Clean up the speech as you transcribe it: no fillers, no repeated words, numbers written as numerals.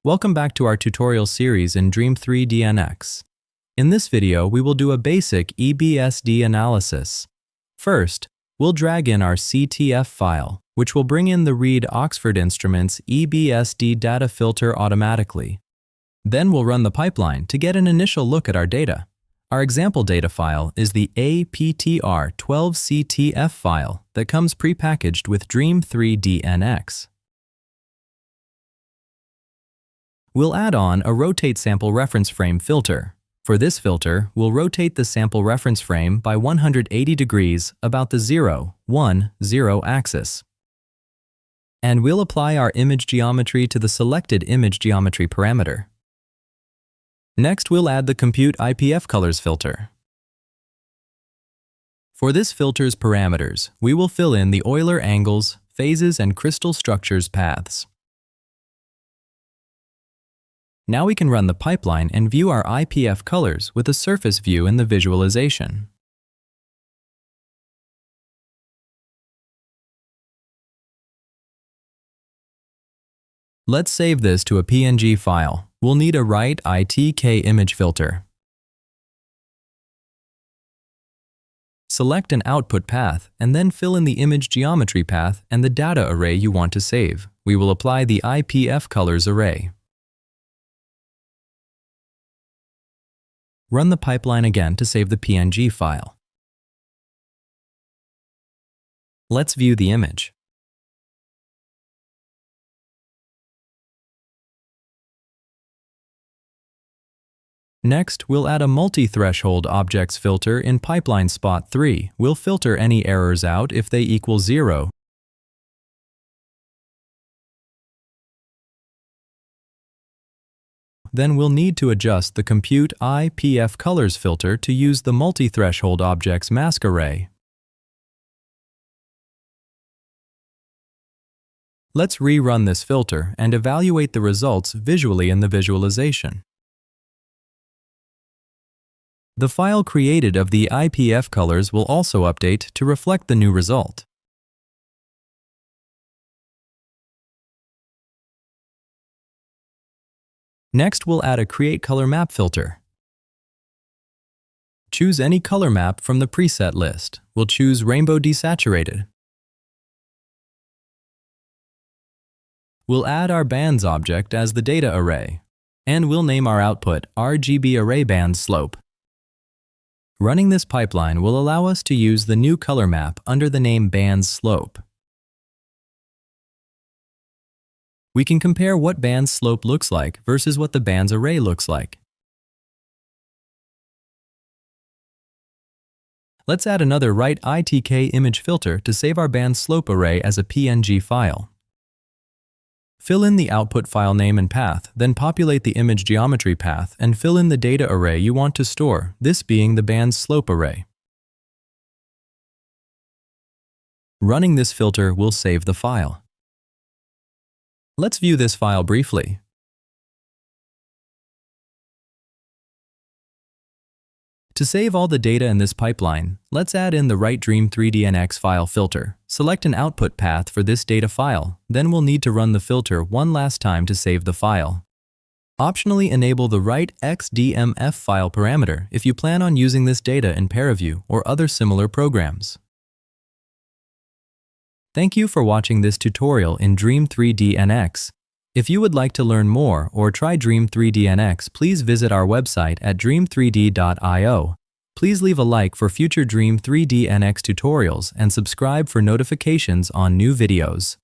Welcome back to our tutorial series in DREAM3D-NX. In this video, we will do a basic EBSD analysis. First, we'll drag in our CTF file, which will bring in the Read Oxford Instruments EBSD data filter automatically. Then we'll run the pipeline to get an initial look at our data. Our example data file is the APTR12CTF file that comes prepackaged with DREAM3D-NX. We'll add on a Rotate Sample Reference Frame filter. For this filter, we'll rotate the sample reference frame by 180 degrees about the 0, 1, 0 axis. And we'll apply our image geometry to the selected image geometry parameter. Next, we'll add the Compute IPF Colors filter. For this filter's parameters, we will fill in the Euler angles, phases, and crystal structures paths. Now we can run the pipeline and view our IPF colors with a surface view in the visualization. Let's save this to a PNG file. We'll need a Write ITK image filter. Select an output path and then fill in the image geometry path and the data array you want to save. We will apply the IPF colors array. Run the pipeline again to save the PNG file. Let's view the image. Next, we'll add a multi-threshold objects filter in pipeline spot 3. We'll filter any errors out if they equal 0. Then we'll need to adjust the Compute IPF Colors filter to use the multi-threshold objects mask array. Let's rerun this filter and evaluate the results visually in the visualization. The file created of the IPF colors will also update to reflect the new result. Next, we'll add a Create Color Map filter. Choose any color map from the preset list. We'll choose Rainbow Desaturated. We'll add our bands object as the data array, and we'll name our output RGB Array Band Slope. Running this pipeline will allow us to use the new color map under the name Bands Slope. We can compare what band's slope looks like versus what the band's array looks like. Let's add another Write ITK image filter to save our band slope array as a PNG file. Fill in the output file name and path, then populate the image geometry path and fill in the data array you want to store, this being the band's slope array. Running this filter will save the file. Let's view this file briefly. To save all the data in this pipeline, let's add in the Write DREAM3D-NX file filter. Select an output path for this data file, then we'll need to run the filter one last time to save the file. Optionally enable the Write XDMF file parameter if you plan on using this data in ParaView or other similar programs. Thank you for watching this tutorial in DREAM3D-NX. If you would like to learn more or try DREAM3D-NX, please visit our website at dream3d.io. Please leave a like for future DREAM3D-NX tutorials and subscribe for notifications on new videos.